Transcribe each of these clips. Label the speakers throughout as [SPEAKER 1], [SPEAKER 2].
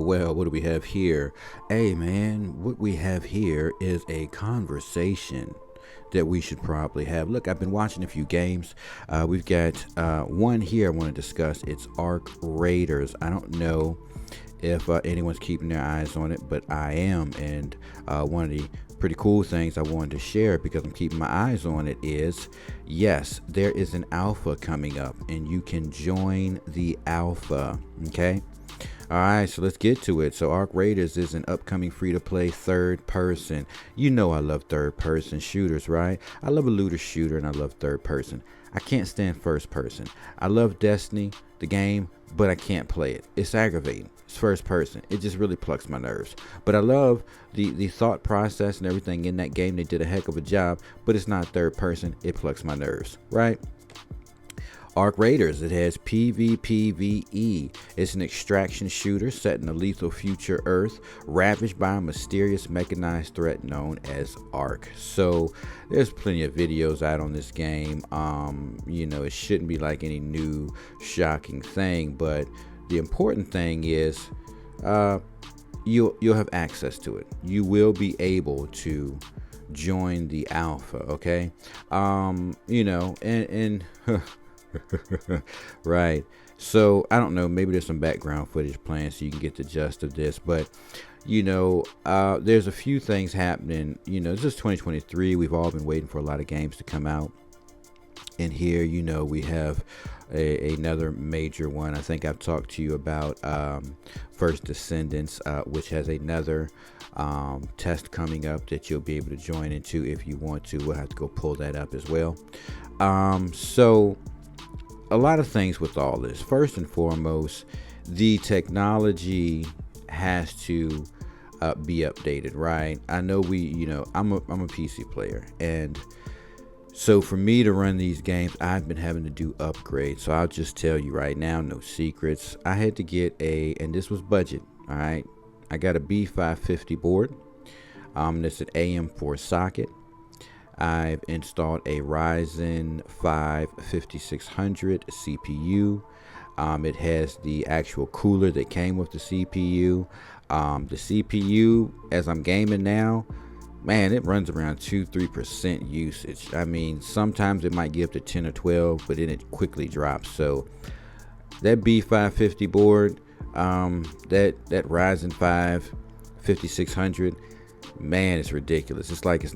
[SPEAKER 1] Well, what do we have here? Hey, man, what we have here is a conversation that we should probably have. Look, I've been watching a few games. We've got one here I want to discuss. It's Arc Raiders. I don't know if anyone's keeping their eyes on it, but I am. And one of the pretty cool things I wanted to share because I'm keeping my eyes on it is yes, there is an alpha coming up, and you can join the alpha. Okay. All right, so let's get to it. So Arc Raiders is an upcoming free-to-play third person. You know I love third person shooters, right? I love a looter shooter and I love third person. I can't stand first person. I love Destiny, the game, but I can't play it. It's aggravating. It's first person. It just really plucks my nerves. But I love the thought process and everything in that game. They did a heck of a job, but it's not third person. It plucks my nerves, right? Arc Raiders, it has PvPvE. It's an extraction shooter set in a lethal future Earth, ravaged by a mysterious mechanized threat known as Arc. So there's plenty of videos out on this game. It shouldn't be like any new shocking thing, but the important thing is you'll have access to it. You will be able to join the alpha, okay? And right. So I don't know, maybe there's some background footage playing so you can get the gist of this, but there's a few things happening. This is 2023. We've all been waiting for a lot of games to come out, and here we have another major one. I think I've talked to you about First Descendants, which has another test coming up that you'll be able to join into if you want to. We'll have to go pull that up as well. So a lot of things with all this. First and foremost, the technology has to be updated, right? I know I'm a PC player, and so for me to run these games, I've been having to do upgrades. So I'll just tell you right now, no secrets. I had to get and this was budget, all right? I got a B550 board. That's an AM4 socket. I've installed a Ryzen 5 5600 CPU. It has the actual cooler that came with the CPU. The CPU, as I'm gaming now, man, it runs around 2-3% usage. I mean, sometimes it might get up to 10 or 12, but then it quickly drops. So that B550 board, that Ryzen 5 5600, man, it's ridiculous. It's like it's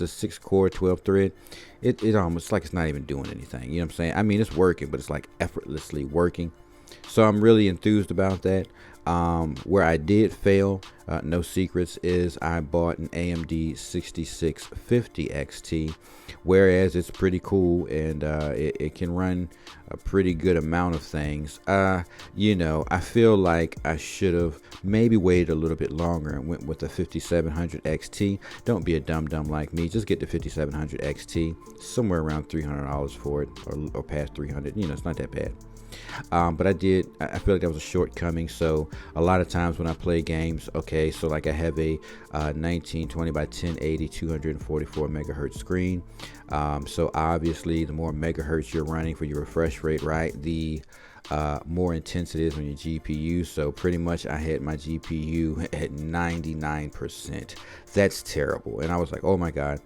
[SPEAKER 1] a 6 core 12 thread. It almost like it's not even doing anything. You know what I'm saying? I mean, it's working, but it's like effortlessly working. So I'm really enthused about that. Where I did fail, no secrets, is I bought an AMD 6650 XT, whereas it's pretty cool and it can run a pretty good amount of things. I feel like I should have maybe waited a little bit longer and went with the 5700 XT. Don't be a dumb like me. Just get the 5700 XT, somewhere around $300 for it, or past 300. It's not that bad. But I feel like that was a shortcoming. So a lot of times when I play games, okay, so like I have a 1920 by 1080 244 megahertz screen. So obviously the more megahertz you're running for your refresh rate, right, the more intense it is on your GPU. So pretty much I had my GPU at 99%. That's terrible. And I was like, oh my God.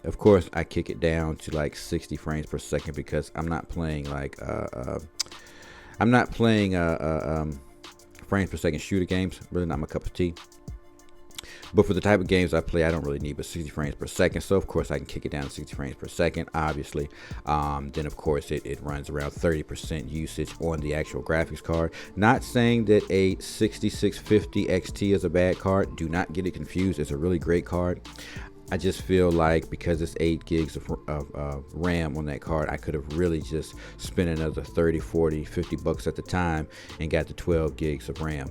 [SPEAKER 1] Of course I kick it down to like 60 frames per second because I'm not playing frames per second shooter games. Really not my cup of tea. But for the type of games I play, I don't really need but 60 frames per second. So of course I can kick it down to 60 frames per second, obviously. Then of course it runs around 30% usage on the actual graphics card. Not saying that a 6650 XT is a bad card. Do not get it confused. It's a really great card. I just feel like because it's 8 gigs of RAM on that card, I could have really just spent another 30, 40, 50 bucks at the time and got the 12 gigs of RAM.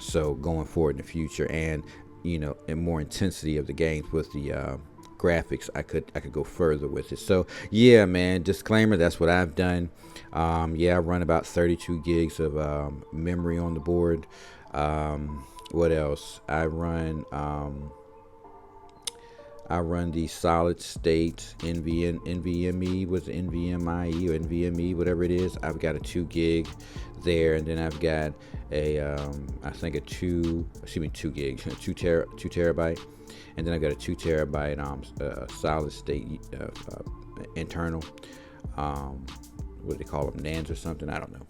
[SPEAKER 1] So going forward in the future, and and more intensity of the games with the graphics, I could go further with it. So yeah, man, disclaimer, that's what I've done. I run about 32 gigs of memory on the board. What else? I run I run the solid state NVMe, was NVMe or NVMe, whatever it is. I've got a 2 gig there, and then I've got a I think a 2 gigs, 2 terabyte, and then I've got a 2 terabyte solid state internal. What do they call them, NANds or something? I don't know.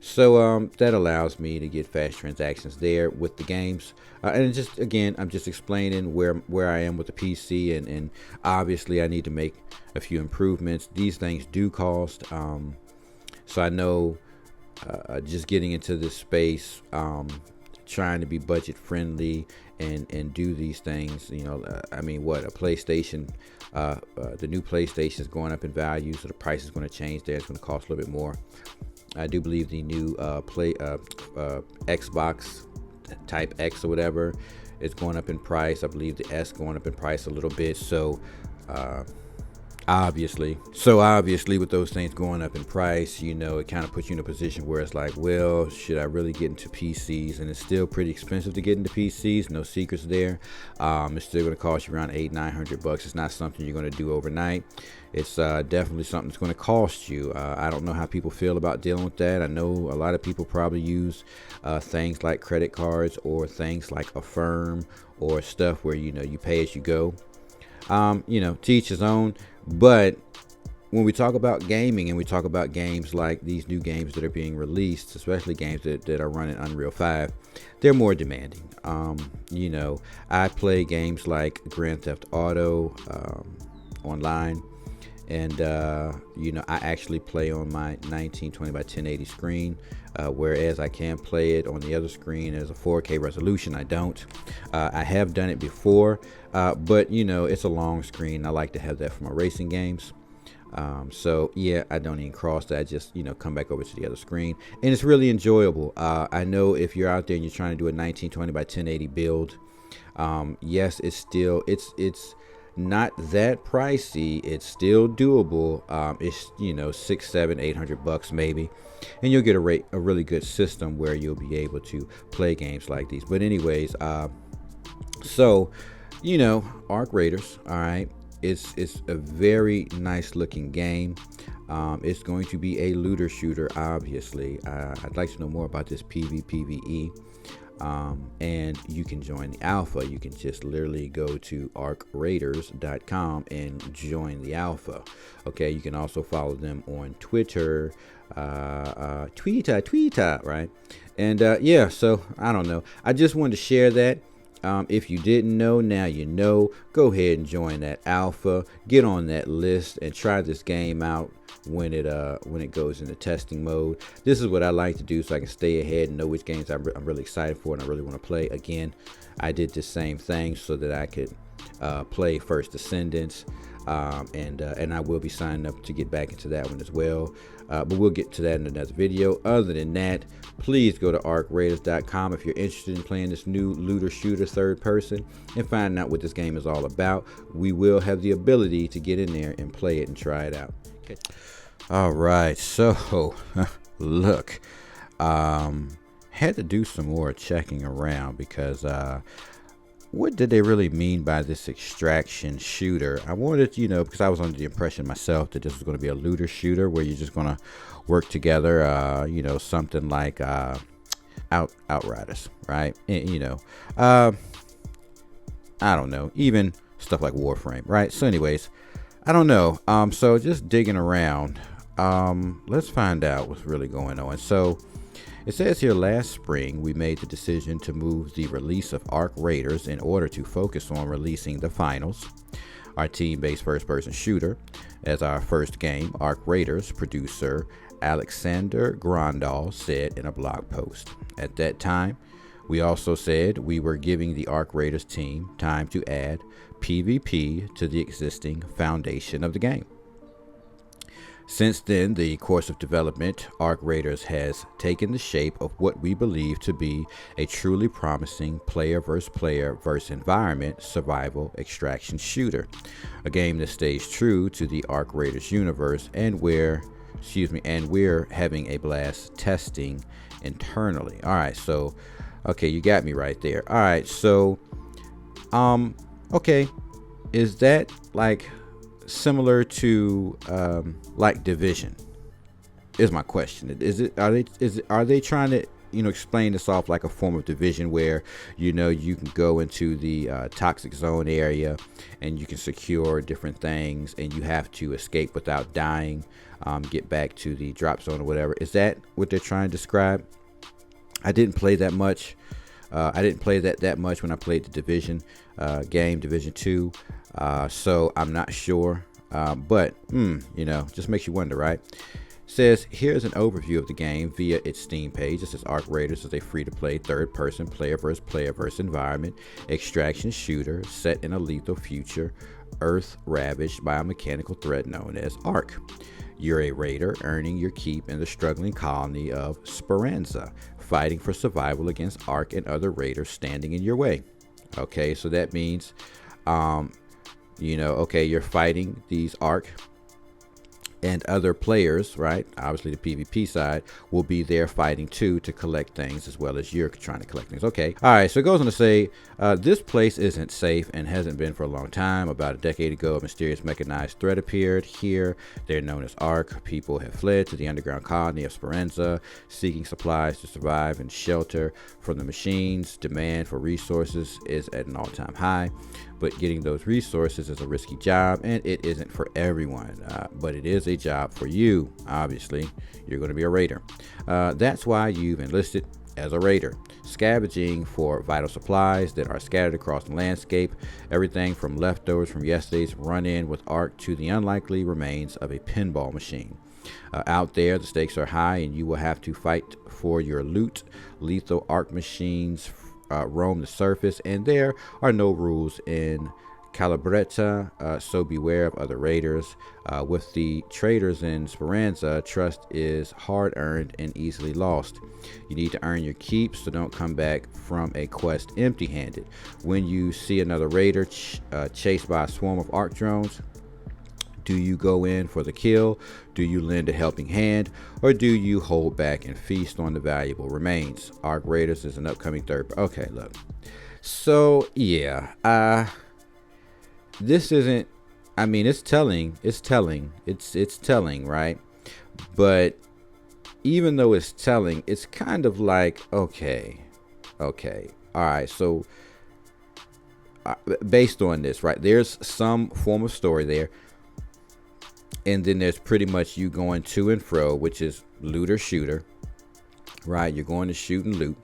[SPEAKER 1] So that allows me to get fast transactions there with the games. And just again, I'm just explaining where I am with the PC, and obviously I need to make a few improvements. These things do cost. So I know just getting into this space, trying to be budget friendly and do these things. I mean, what a PlayStation, the new PlayStation is going up in value, so the price is going to change there. It's going to cost a little bit more. I do believe the new Xbox Type X or whatever is going up in price. I believe the S going up in price a little bit. So obviously with those things going up in price, it kind of puts you in a position where it's like, well, should I really get into PCs? And it's still pretty expensive to get into PCs. No secrets there. It's still going to cost you around $800-900. It's not something you're going to do overnight. It's definitely something that's going to cost you. I don't know how people feel about dealing with that. I know a lot of people probably use things like credit cards or things like Affirm or stuff where you pay as you go. To each his own. But when we talk about gaming and we talk about games like these new games that are being released, especially games that are running Unreal 5, they're more demanding. I play games like Grand Theft Auto online, and I actually play on my 1920 by 1080 screen, whereas I can play it on the other screen as a 4K resolution. I don't. I have done it before, but it's a long screen. I like to have that for my racing games. So yeah, I don't even cross that. I just come back over to the other screen, and it's really enjoyable. I know if you're out there and you're trying to do a 1920 by 1080 build, yes, it's not that pricey. It's still doable. It's $600, $700, $800 maybe, and you'll get a really good system where you'll be able to play games like these. But anyways, so Arc Raiders, all right, it's a very nice looking game. It's going to be a looter shooter, obviously. I'd like to know more about this PvE. And you can join the alpha. You can just literally go to arcraiders.com and join the alpha. Okay, you can also follow them on Twitter, Twitter, right? And yeah, so I don't know. I just wanted to share that. If you didn't know, now you know. Go ahead and join that alpha. Get on that list and try this game out when it goes into testing mode. This is what I like to do so I can stay ahead and know which games I'm really excited for and I really want to play. Again, I did the same thing so that I could play First Descendants, and I will be signing up to get back into that one as well. But we'll get to that in another video. Other than that, please go to arcraiders.com if you're interested in playing this new looter shooter third person and finding out what this game is all about. We will have the ability to get in there and play it and try it out. Okay. All right, so look, had to do some more checking around because what did they really mean by this extraction shooter? I wanted, because I was under the impression myself that this was going to be a looter shooter where you're just going to work together, something like Outriders, right? And, I don't know, even stuff like Warframe, right? So anyways, I don't know. So just digging around, let's find out what's really going on. So it says here, last spring, we made the decision to move the release of Arc Raiders in order to focus on releasing the finals, our team-based first-person shooter, as our first game. Arc Raiders producer Alexander Grandal said in a blog post. At that time, we also said we were giving the Arc Raiders team time to add PvP to the existing foundation of the game. Since then, the course of development, Arc Raiders has taken the shape of what we believe to be a truly promising player versus environment survival extraction shooter, a game that stays true to the Arc Raiders universe, and we're having a blast testing internally. All right, so okay, you got me right there. All right, so okay, Is that like similar to like Division? Is my question. Is it are they trying to explain this off like a form of Division where you can go into the toxic zone area and you can secure different things and you have to escape without dying, get back to the drop zone or whatever? Is that what they're trying to describe? I didn't play that much. I didn't play that much when I played the Division game, Division 2. So I'm not sure. But just makes you wonder, right? Says here's an overview of the game via its Steam page. This is Arc Raiders is a free-to-play third-person player versus environment extraction shooter set in a lethal future, Earth ravaged by a mechanical threat known as Arc. You're a raider earning your keep in the struggling colony of Speranza, fighting for survival against Arc and other raiders standing in your way. Okay, so that means, you're fighting these Arc and other players, right? Obviously the PvP side will be there fighting too to collect things as well as you're trying to collect things. Okay. All right. So it goes on to say, this place isn't safe and hasn't been for a long time. About a decade ago, a mysterious mechanized threat appeared here. They're known as Arc. People have fled to the underground colony of Speranza, seeking supplies to survive and shelter from the machines. Demand for resources is at an all-time high, but getting those resources is a risky job and it isn't for everyone, but it is a job for you. Obviously, you're going to be a raider. That's why you've enlisted as a raider, scavenging for vital supplies that are scattered across the landscape, everything from leftovers from yesterday's run-in with Arc to the unlikely remains of a pinball machine. Out there, the stakes are high and you will have to fight for your loot. Lethal Arc machines roam the surface, and there are no rules in Calabretta, so beware of other raiders. With the traders in Speranza, trust is hard-earned and easily lost. You need to earn your keep, so don't come back from a quest empty-handed. When you see another raider chased by a swarm of Arc drones, do you go in for the kill? Do you lend a helping hand? Or do you hold back and feast on the valuable remains? Arc Raiders is an upcoming third. Okay, look. So, yeah. This isn't, I mean, it's telling, right? But even though it's telling, it's kind of like, okay. All right, so based on this, right? There's some form of story there. And then there's pretty much you going to and fro, which is looter shooter, right? You're going to shoot and loot.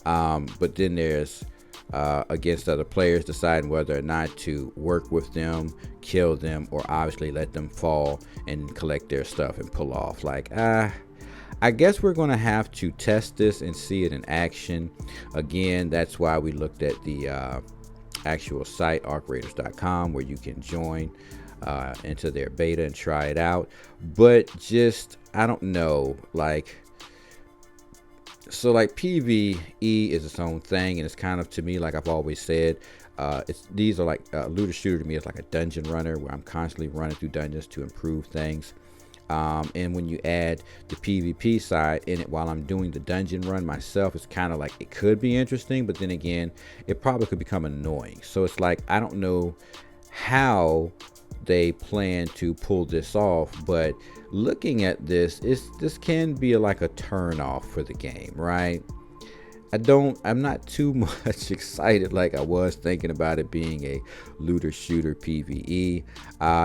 [SPEAKER 1] But then there's against other players, deciding whether or not to work with them, kill them, or obviously let them fall and collect their stuff and pull off. Like, I guess we're going to have to test this and see it in action. Again, that's why we looked at the actual site, arcraiders.com, where you can join into their beta and try it out. But just, I don't know, like, so like PvE is its own thing, and it's kind of, to me, like I've always said, these are like looter shooter to me is like a dungeon runner, where I'm constantly running through dungeons to improve things. And when you add the PvP side in it while I'm doing the dungeon run myself, it's kind of like, it could be interesting, but then again, it probably could become annoying. So it's like, I don't know how they plan to pull this off, but looking at this, this can be like a turn off for the game, right? I'm not too much excited like I was thinking about it being a looter shooter PvE.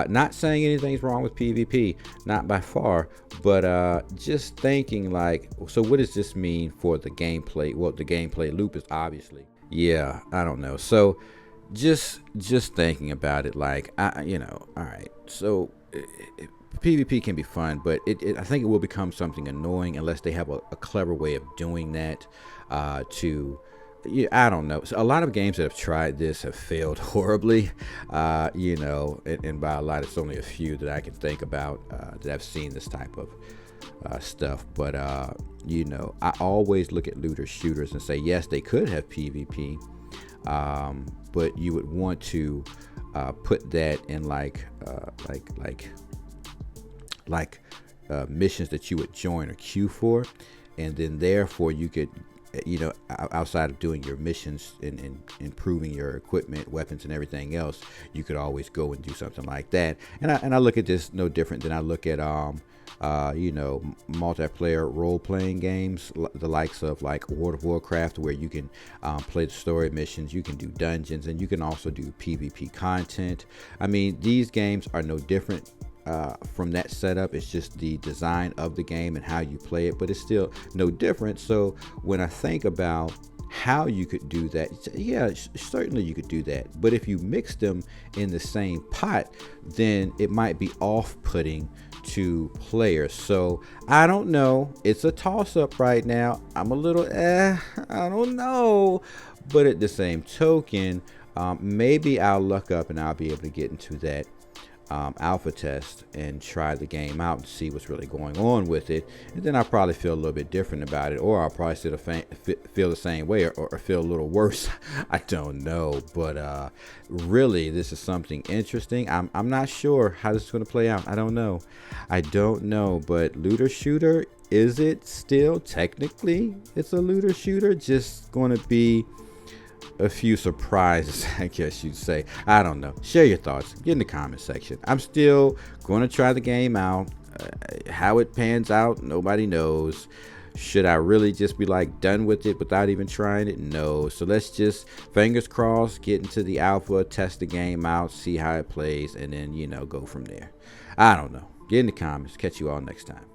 [SPEAKER 1] Not saying anything's wrong with PvP, not by far, but just thinking like, so what does this mean for the gameplay? Well, the gameplay loop is obviously, yeah, I don't know. So just thinking about it, like, all right, so PvP can be fun, but I think it will become something annoying unless they have a clever way of doing that. I don't know. So a lot of games that have tried this have failed horribly, and by a lot, it's only a few that I can think about that I've seen this type of stuff. But I always look at looter shooters and say, yes, they could have PvP. But you would want to put that in like missions that you would join or queue for, and then therefore you could outside of doing your missions and improving your equipment, weapons, and everything else, you could always go and do something like that. And I look at this no different than I look at multiplayer role-playing games, the likes of like World of Warcraft, where you can play the story missions, you can do dungeons, and you can also do PvP content. I mean, these games are no different from that setup. It's just the design of the game and how you play it, but it's still no different. So when I think about how you could do that, yeah, certainly you could do that. But if you mix them in the same pot, then it might be off-putting to players. So I don't know. It's a toss-up right now. I'm a little I don't know. But at the same token, maybe I'll luck up and I'll be able to get into that alpha test and try the game out and see what's really going on with it, and then I'll probably feel a little bit different about it, or I'll probably still feel the same way, or feel a little worse. I don't know, but really, this is something interesting. I'm not sure how this is going to play out. I don't know, but looter shooter, is it still technically? It's a looter shooter, just going to be a few surprises, I guess you'd say. I don't know. Share your thoughts. Get in the comment section. I'm still going to try the game out. How it pans out, nobody knows. Should I really just be like done with it without even trying it? No. So let's just, fingers crossed, get into the alpha, test the game out, see how it plays, and then, go from there. I don't know. Get in the comments. Catch you all next time.